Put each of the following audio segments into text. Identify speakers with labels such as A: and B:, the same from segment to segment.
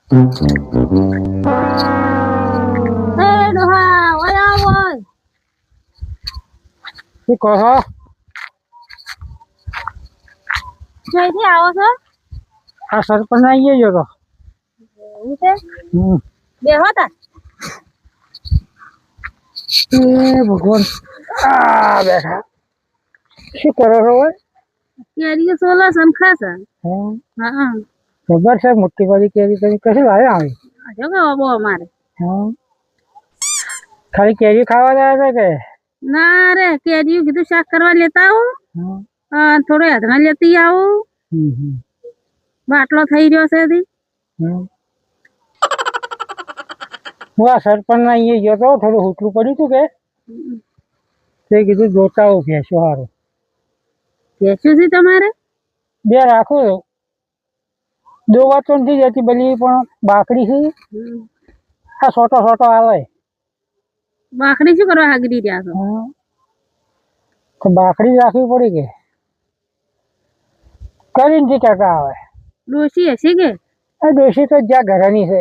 A: એ ડોહા ઓય આવો
B: શું કહો છો?
A: ક્યાંથી આવો છો?
B: આ સરપંચ આવી ગયો તો.
A: એવું છે? બેહો તા.
B: એ ભગવાન આ બેઠા શું કરો છો ભાઈ?
A: કેરીઓ સોલા સંખા છે. હા
B: ખબર છે મોટી વાળી કેરી તમે કશું લાવ્યા આવી?
A: જો કે બાબો અમારે
B: ખાલી કેરી ખાવા જાય છે કે?
A: ના રે કેરીઓ કીધું શાક કરવા લેતા આવું થોડો હદમાં લેતી આવું બાટલો થઈ રહ્યો છે દી
B: હું આ સરપંચ ના અહીંયા ગયો તો થોડું હુટલું પડ્યું હતું કે તે કીધું જોતા આવું ભેંસો સારું.
A: ભેંસું છે તમારે?
B: બે રાખો દોવા તો નથી જતી બધી પણ બાકડી છે આ સોટો આવે.
A: બાકડી શું કરવા હાગરી રહ્યા છો?
B: તો બાકડી રાખવી પડી કે કરીને ટકા આવે.
A: ડોશી હશે કે?
B: આ ડોશી તો જ્યાં ઘરની છે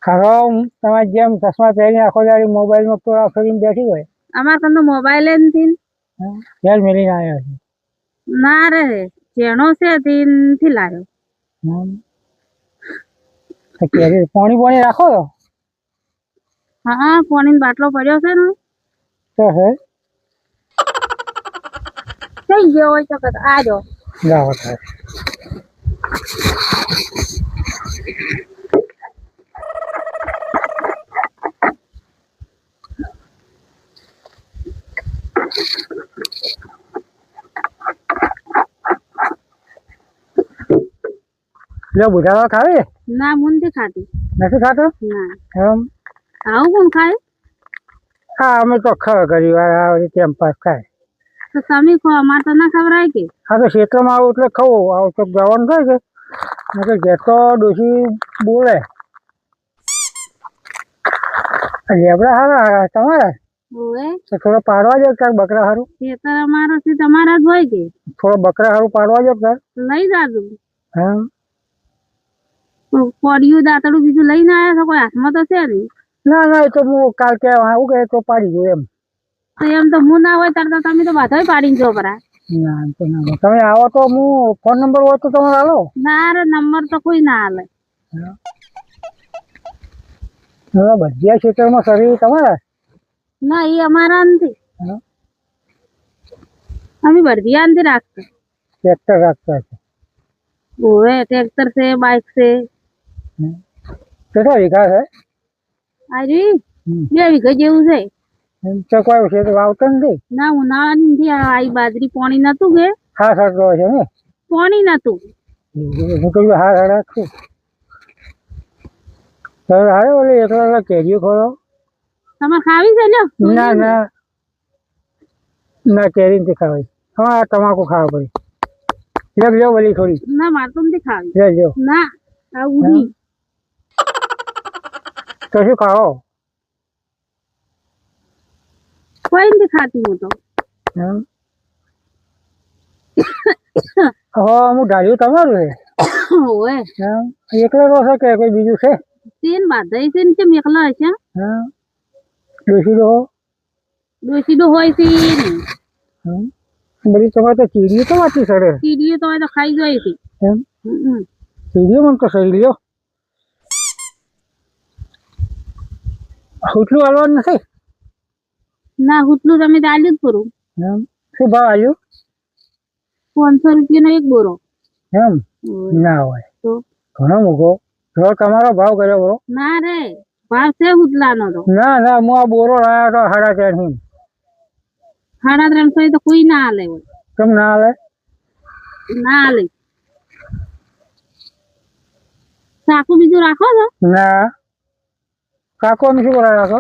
B: ખરો તમારે જેમ ચશ્મા પહેરીને આખો દાડી મોબાઈલમાં તો ફરીને બેઠી હોય.
A: અમારે તો મોબાઈલ નથી
B: યાર મેળીને આવ્યો છે.
A: ના રે જેણો છે થી લાવ્યો.
B: પાણી રાખો તો
A: હા પાણી બાટલો પડ્યો છે ને
B: તો હે
A: થઈ ગયો હોય તો આ જો
B: જાઓ થાય. લો બુધાવા ખાવી?
A: ના હું નથી ખાતી.
B: નથી ખાતો?
A: ના.
B: એમ
A: આવું કોણ ખાય?
B: હા અમે તો ઘણી વાર આવે ટાઈમ પાસ થાય.
A: તો તમે ખો અમારે તો ના ખવડાય કે?
B: હા તો ક્ષેત્રમાં આવું એટલે ખાવું આવું તો જવાનું થાય કે ઘેર તો ડોશી બોલે લેબડા હારા તમારા તો થોડો પાડવા જો ક્યાંક બકરા હારું.
A: ખેતર અમારો છે તમારા જ હોય કે?
B: થોડો બકરા હારું પાડવા જો ક્યાંક
A: લઈ જાજો.
B: હા
A: પડ્યું દાંતડું બીજું લઈને આવ્યા છો? કોઈ હાથમાં તો છે નહીં.
B: ના ના એ તો હું કાલ કે આવું કે તો પાડી દઉં એમ.
A: તો એમ તો હું ના હોય ત્યારે તમે તો બધા પાડીને જો પરા.
B: ના તો ના તમે આવો તો હું ફોન નંબર હોય તો તમારે હાલો.
A: ના રે નંબર તો કોઈ ના હાલે.
B: બધા ક્ષેત્રમાં શરીર તમારા?
A: ના એ અમારા નથી. અમે બળદિયા નથી રાખતા.
B: ટ્રેક્ટર રાખતા છે?
A: ઓવે ટ્રેક્ટર છે બાઇક છે.
B: કેટલા વીઘા છે?
A: આજી 2 વીઘા જેવું છે.
B: તો કોઈ છે તો વાવતો નથી?
A: ના ઉનાળાની નથી આ બાજરી પાણી નતું કે?
B: હા સરતો છે ને
A: પાણી નતું.
B: હું તો હા રાખું સર હારે ઓલે એકલા કેરીઓ ખોરો
A: તમારે ખાવી છે લ્યો?
B: ના ના ના કેરી નથી ખાવી. હા તમાકુ ખાવા પડી. લો વળી થોડી.
A: ના મારે તો નથી ખાવી.
B: લેજો.
A: ના આ ઉડી
B: તો શું ખાઓ?
A: કોઈ નથી ખાતી હું તો.
B: હું ઢાળ્યું તમારું છે?
A: ઓવે
B: એકલો રહો કે કોઈ બીજું છે?
A: તેન બાધાઈ છે ને કેમ એકલા હશે? ડોશીડો હોય છે
B: બધી તમારે તો ચીડીઓ તો વાંચી સડે.
A: ચીડીઓ તો હોય તો ખાઈ જાય છે.
B: ચીડીઓ મને તો સહી લ્યો હુટલું હાલવાનું નથી?
A: ના હુટલું તમે ચાલ્યું જ પૂરું.
B: શું ભાવ આવ્યું?
A: 500 રૂપિયાનો એક બોરો.
B: એમ ના હોય
A: તો
B: ઘણો મૂકો જો તમારો ભાવ કર્યો બરો.
A: ના રે ભાવ છે હુટલાનો તો.
B: ના ના હું આ બોરો લાવ્યો તો 350.
A: 350 તો કોઈ ના હાલે હોય.
B: કેમ ના હાલે?
A: ના હાલે. સાકુ બીજું રાખો છો?
B: ના સાકો અમે શું કરવા રાખો?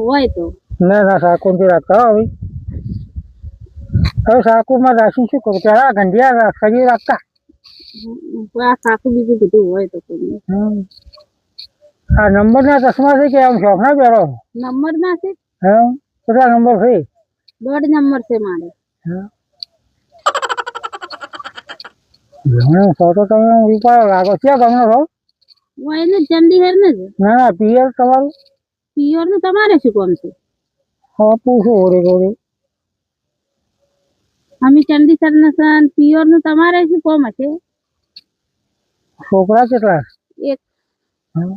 A: હોય તો
B: ના ના સાકો નથી રાખતા હવે. હવે સાકુમાં રાખી શું કરું? પેલા ગંઢિયા સગી રાખતા.
A: આ સાકુ બીજું કીધું હોય તો કોઈ.
B: આ નંબર ના ચશ્મા છે કે આમ શોખ ના પહેરો?
A: નંબર ના છે.
B: કેટલા નંબર છે?
A: 1.5 નંબર છે મારે.
B: ઘણો તો તમે ઉપાડો લાગો ક્યાં ગમનો છો?
A: હું એને ચંડીગઢ ને જ
B: ના ના પિયર તમારું
A: પિયોર નું તમારે શું કામ છે?
B: હા પૂછું ઓરે ઓરે
A: અમે ચંડીગઢ ને સન પિયોર નું તમારે શું કામ હશે?
B: છોકરા કેટલા?
A: એક
B: હા.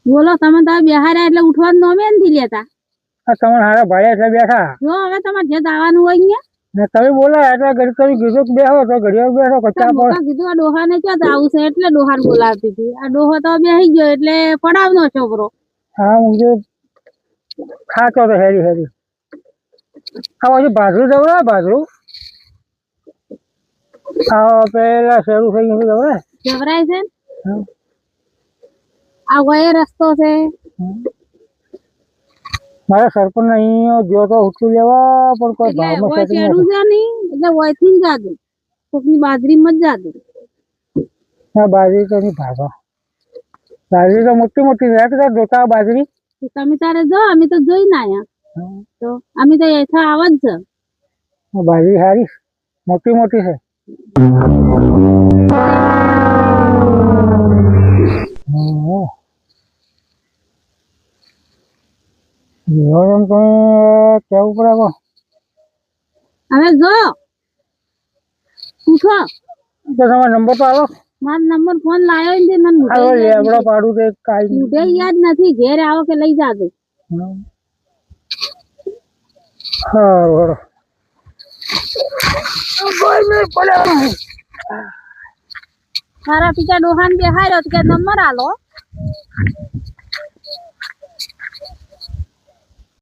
A: બોલો તમે તો બિહાર એટલે ઉઠવાનું નોમે નથી લેતા.
B: આ તમારે હારા ભાઈ એટલે બેઠા
A: જો હવે તમારે જે દાવાનું હોય અહીંયા
B: ને તમે બોલા એટલે ઘડી તમે કીધું કે બેહો તો ઘડિયાળ બેઠો કચ્ચા પર
A: મોટા કીધું આ ડોહા ને ક્યાં આવું છે એટલે ડોહાને બોલાવતી હતી. આ ડોહો તો બેસી ગયો એટલે પડાવનો છોકરો.
B: હા હું જો ખાતો તો હેરી હેરી આ પછી ભાજરું જવડે ભાજરું આ પેલા શરૂ થઈ ગયું જવડે
A: જવરાય છે ને?
B: હા.
A: આ વયે રસ્તો છે.
B: મારા સરપંચ અહીંયા જો તો ઉઠી લેવા પણ કોઈ
A: એટલે
B: ભાવમાં
A: વય
B: સેટિંગ
A: ચેડું
B: નથી.
A: છે નહીં એટલે વયથી જ જાતું. કોકની બાજરીમાં જ જાતું.
B: હા બાજરી તો નહીં ભાગો બાજરી તો મોટી મોટી છે કે જોતા બાજરી
A: તમે તારે જો અમે તો જોઈ ના આયા તો અમે તો એઠા આવ જ છે.
B: બાજરી સારી મોટી મોટી છે. જીવન તો કેવું પડે કો
A: હવે જો પૂછો
B: તો તમારો નંબર તો આવો
A: મારો નંબર ફોન લાયો ને મને
B: આવો લેબડો પાડું તે કાઈ
A: મુઢે યાદ નથી. ઘેર આવો કે લઈ જાજો.
B: હા બરો
A: મારા પિતા ડોહાન બેહાર્યો કે નંબર આલો